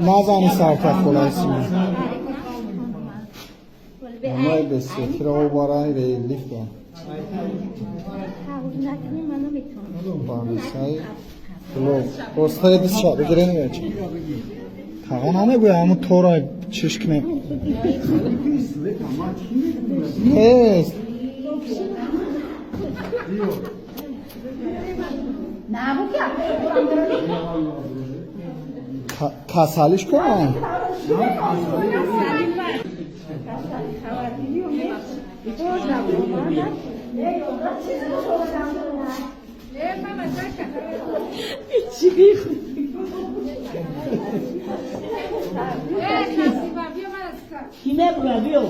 نزنی سرکت خلاصی ما بسیار که رو بارای لیفت دارم بانسای کلوب بستای دست شد بگیره نمیشه تقا نامه بویا همون طورای چشکنه هست کسالیش کنم Kime bırakıyor?